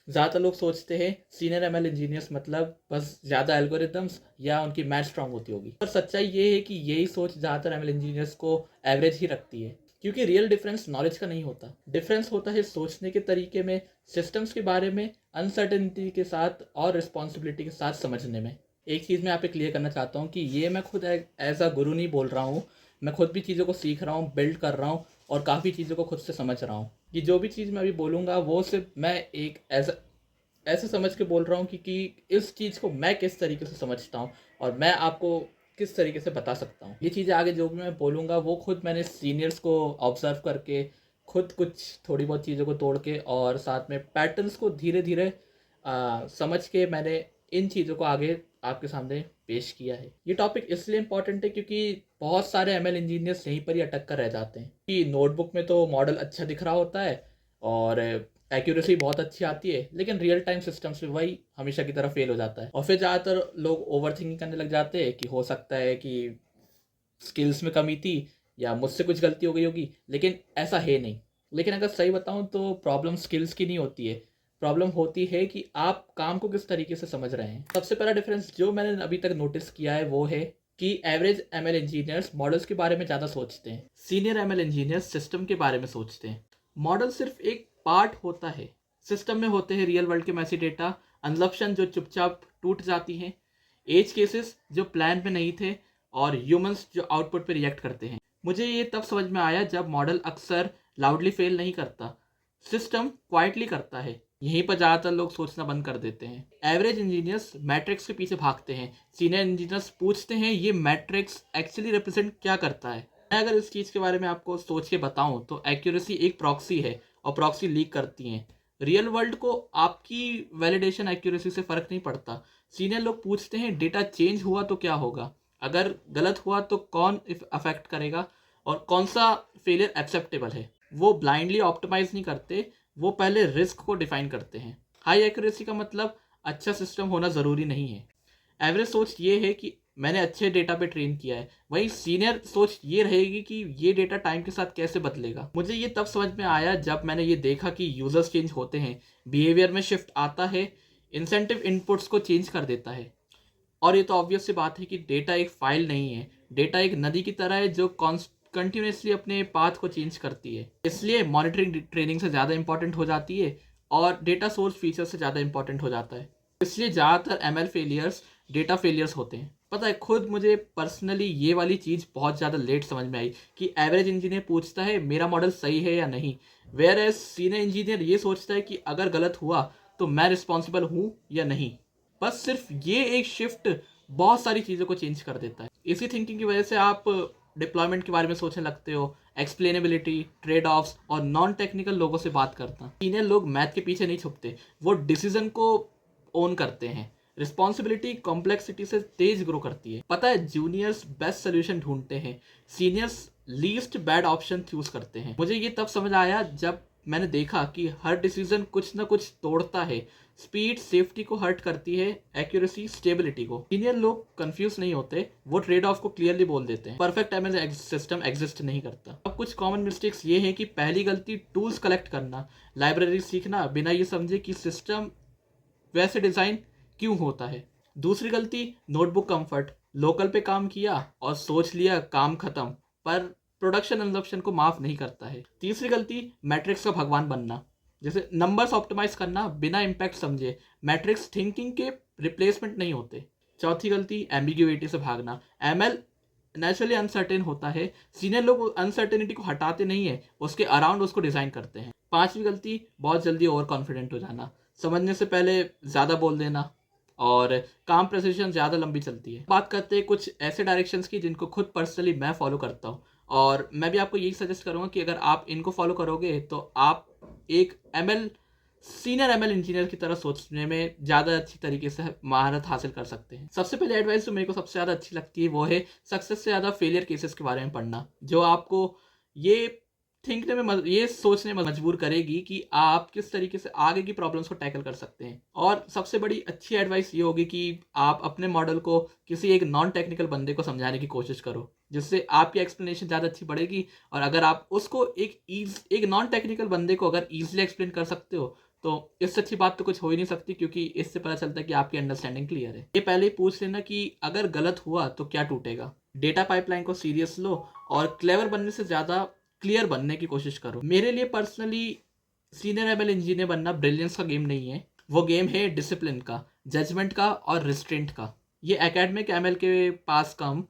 ज़्यादातर लोग सोचते हैं सीनियर एमएल इंजीनियर्स मतलब बस ज़्यादा एल्गोरिदम्स या उनकी मैथ स्ट्रांग होती होगी, पर सच्चाई ये है कि यही सोच ज़्यादातर एमएल इंजीनियर्स को एवरेज ही रखती है। क्योंकि रियल डिफरेंस नॉलेज का नहीं होता, डिफरेंस होता है सोचने के तरीके में, सिस्टम्स के बारे में अनसर्टेनिटी के साथ और रिस्पॉन्सिबिलिटी के साथ समझने में। एक चीज़ मैं यहाँ पे क्लियर करना चाहता हूँ कि ये मैं खुद एज अ गुरु नहीं बोल रहा हूँ, मैं खुद भी चीज़ों को सीख रहा हूँ, बिल्ड कर रहा हूँ और काफ़ी चीज़ों को खुद से समझ रहा हूँ। कि जो भी चीज़ मैं अभी बोलूँगा वो सिर्फ मैं एक ऐसे समझ के बोल रहा हूँ कि इस चीज़ को मैं किस तरीके से समझता हूँ और मैं आपको किस तरीके से बता सकता हूँ। ये चीज़ें आगे जो भी मैं बोलूँगा वो खुद मैंने सीनियर्स को ऑब्जर्व करके, खुद कुछ थोड़ी बहुत चीज़ों को तोड़ के और साथ में पैटर्न्स को धीरे धीरे समझ के मैंने इन चीज़ों को आगे आपके सामने पेश किया है। ये टॉपिक इसलिए इम्पॉर्टेंट है क्योंकि बहुत सारे एमएल इंजीनियर्स यहीं पर ही अटक कर रह जाते हैं कि नोटबुक में तो मॉडल अच्छा दिख रहा होता है और एक्यूरेसी बहुत अच्छी आती है, लेकिन रियल टाइम सिस्टम्स में वही हमेशा की तरह फेल हो जाता है। और फिर ज़्यादातर लोग ओवर थिंकिंग करने लग जाते हैं कि हो सकता है कि स्किल्स में कमी थी या मुझसे कुछ गलती हो गई होगी, लेकिन ऐसा है नहीं। लेकिन अगर सही बताऊं तो प्रॉब्लम स्किल्स की नहीं होती है, प्रॉब्लम होती है कि आप काम को किस तरीके से समझ रहे हैं। सबसे पहला डिफरेंस जो मैंने अभी तक नोटिस किया है वो है कि एवरेज एमएल इंजीनियर्स मॉडल्स के बारे में ज़्यादा सोचते हैं, सीनियर एमएल इंजीनियर्स सिस्टम के बारे में सोचते हैं। मॉडल सिर्फ एक पार्ट होता है, सिस्टम में होते हैं रियल वर्ल्ड के मैसी डेटा, अनलप्शन जो चुपचाप टूट जाती हैं, एज केसेस जो प्लान में नहीं थे और ह्यूमंस जो आउटपुट पे रिएक्ट करते हैं। मुझे ये तब समझ में आया जब मॉडल अक्सर लाउडली फेल नहीं करता, सिस्टम क्वाइटली करता है। यहीं पर ज़्यादातर लोग सोचना बंद कर देते हैं। एवरेज इंजीनियर्स मैट्रिक्स के पीछे भागते हैं, सीनियर इंजीनियर्स पूछते हैं ये मैट्रिक्स एक्चुअली रिप्रेजेंट क्या करता है। मैं अगर इस चीज़ के बारे में आपको सोच के बताऊं तो एक्यूरेसी एक प्रॉक्सी है और प्रॉक्सी लीक करती हैं। रियल वर्ल्ड को आपकी वैलिडेशन एक्यूरेसी से फ़र्क नहीं पड़ता। सीनियर लोग पूछते हैं डेटा चेंज हुआ तो क्या होगा, अगर गलत हुआ तो कौन अफेक्ट करेगा और कौन सा फेलियर एक्सेप्टेबल है। वो ब्लाइंडली ऑप्टिमाइज नहीं करते, वो पहले रिस्क को डिफाइन करते हैं। हाई एक्यूरेसी का मतलब अच्छा सिस्टम होना ज़रूरी नहीं है। एवरेज सोच ये है कि मैंने अच्छे डेटा पे ट्रेन किया है, वहीं सीनियर सोच ये रहेगी कि ये डेटा टाइम के साथ कैसे बदलेगा। मुझे ये तब समझ में आया जब मैंने ये देखा कि यूजर्स चेंज होते हैं, बिहेवियर में शिफ्ट आता है, इंसेंटिव इनपुट्स को चेंज कर देता है। और ये तो ऑब्वियस सी बात है कि डेटा एक फाइल नहीं है, डेटा एक नदी की तरह है जो कंटिन्यूसली अपने पाथ को चेंज करती है। इसलिए मॉनिटरिंग ट्रेनिंग से ज़्यादा इंपॉर्टेंट हो जाती है और डेटा सोर्स फीचर से ज़्यादा इंपॉर्टेंट हो जाता है। इसलिए ज़्यादातर एमएल फेलियर्स डेटा फेलियर्स होते हैं। पता है, खुद मुझे पर्सनली ये वाली चीज़ बहुत ज़्यादा लेट समझ में आई कि एवरेज इंजीनियर पूछता है मेरा मॉडल सही है या नहीं, वेयर एज सीनियर इंजीनियर ये सोचता है कि अगर गलत हुआ तो मैं रिस्पॉन्सिबल हूँ या नहीं। बस सिर्फ ये एक शिफ्ट बहुत सारी चीज़ों को चेंज कर देता है। इसी थिंकिंग की वजह से आप डिप्लॉयमेंट के बारे में सोचने लगते हो, एक्सप्लेनेबिलिटी, ट्रेड ऑफ्स और नॉन टेक्निकल लोगों से बात करता। सीनियर लोग मैथ के पीछे नहीं छुपते, वो डिसीजन को ओन करते हैं। रिस्पॉन्सिबिलिटी कॉम्प्लेक्सिटी से तेज ग्रो करती है। पता है, जूनियर्स बेस्ट सोल्यूशन ढूंढते हैं, seniors least bad option choose करते हैं। मुझे ये तब समझ आया जब मैंने देखा कि हर डिसीजन कुछ ना कुछ तोड़ता है। स्पीड सेफ्टी को हर्ट करती है, एक्यूरेसी स्टेबिलिटी को। सीनियर लोग कंफ्यूज नहीं होते, वो ट्रेड ऑफ को क्लियरली बोल देते हैं। परफेक्ट एमएल सिस्टम एग्जिस्ट नहीं करता। अब कुछ कॉमन मिस्टेक्स ये हैं कि पहली गलती टूल्स कलेक्ट करना, लाइब्रेरी सीखना बिना ये समझे कि सिस्टम वैसे डिज़ाइन क्यों होता है। दूसरी गलती नोटबुक कंफर्ट, लोकल पे काम किया और सोच लिया काम खत्म, पर प्रोडक्शन कंजप्शन को माफ नहीं करता है। तीसरी गलती मैट्रिक्स का भगवान बनना, जैसे नंबर्स ऑप्टिमाइज करना बिना इम्पैक्ट समझे। मैट्रिक्स थिंकिंग के रिप्लेसमेंट नहीं होते। चौथी गलती एम्बिग्यूइटी से भागना, एमएल नेचुरली अनसर्टेन होता है, सीनियर लोग अनसर्टेनिटी को हटाते नहीं है, उसके अराउंड उसको डिजाइन करते हैं। पांचवी गलती बहुत जल्दी ओवर कॉन्फिडेंट हो जाना, समझने से पहले ज़्यादा बोल देना और काम प्रेसिशन ज़्यादा लंबी चलती है। बात करते हैं कुछ ऐसे डायरेक्शंस की जिनको खुद पर्सनली मैं फॉलो करता हूँ और मैं भी आपको यही सजेस्ट करूँगा कि अगर आप इनको फॉलो करोगे तो आप एक सीनियर एमएल इंजीनियर की तरह सोचने में ज़्यादा अच्छी तरीके से महारत हासिल कर सकते हैं। सबसे पहले एडवाइस जो मेरे को सबसे ज़्यादा अच्छी लगती है वो है सक्सेस से ज़्यादा फेलियर केसेस के बारे में पढ़ना, जो आपको ये ये सोचने में मजबूर करेगी कि आप किस तरीके से आगे की प्रॉब्लम्स को टैकल कर सकते हैं। और सबसे बड़ी अच्छी एडवाइस ये होगी कि आप अपने मॉडल को किसी एक नॉन टेक्निकल बंदे को समझाने की कोशिश करो, जिससे आपकी एक्सप्लेनेशन ज़्यादा अच्छी बढ़ेगी। और अगर आप उसको एक नॉन टेक्निकल बंदे को अगर ईजिली एक्सप्लेन कर सकते हो तो इससे अच्छी बात तो कुछ हो ही नहीं सकती, क्योंकि इससे पता चलता है कि आपकी अंडरस्टैंडिंग क्लियर है। ये पहले ही पूछ लेना कि अगर गलत हुआ तो क्या टूटेगा। डेटा पाइपलाइन को सीरियस लो और क्लेवर बनने से ज़्यादा क्लियर बनने की कोशिश करो। मेरे लिए पर्सनली सीनियर एमएल इंजीनियर बनना ब्रिलियंस का गेम नहीं है, वो गेम है डिसिप्लिन का, जजमेंट का और रिस्ट्रेंट का। ये एकेडमिक एमएल के पास कम,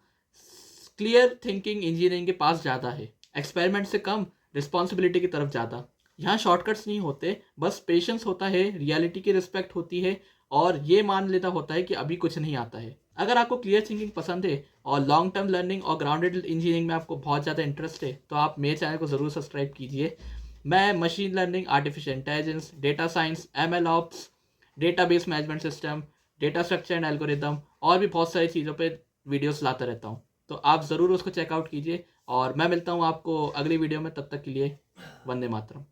क्लियर थिंकिंग इंजीनियरिंग के पास ज़्यादा है। एक्सपेरिमेंट से कम, रिस्पॉन्सिबिलिटी की तरफ ज़्यादा। यहाँ शॉर्टकट्स नहीं होते, बस पेशेंस होता है, रियलिटी की रिस्पेक्ट होती है और ये मान लेना होता है कि अभी कुछ नहीं आता है। अगर आपको क्लियर थिंकिंग पसंद है और लॉन्ग टर्म लर्निंग और ग्राउंडेड इंजीनियरिंग में आपको बहुत ज़्यादा इंटरेस्ट है तो आप मेरे चैनल को ज़रूर सब्सक्राइब कीजिए। मैं machine learning, artificial intelligence, data science, ML ops, database management system, data structure and algorithm और भी बहुत सारी चीज़ों पे वीडियोस लाता रहता हूँ, तो आप ज़रूर उसको चेकआउट कीजिए। और मैं मिलता हूँ आपको अगली वीडियो में, तब तक के लिए वंदे मातरम।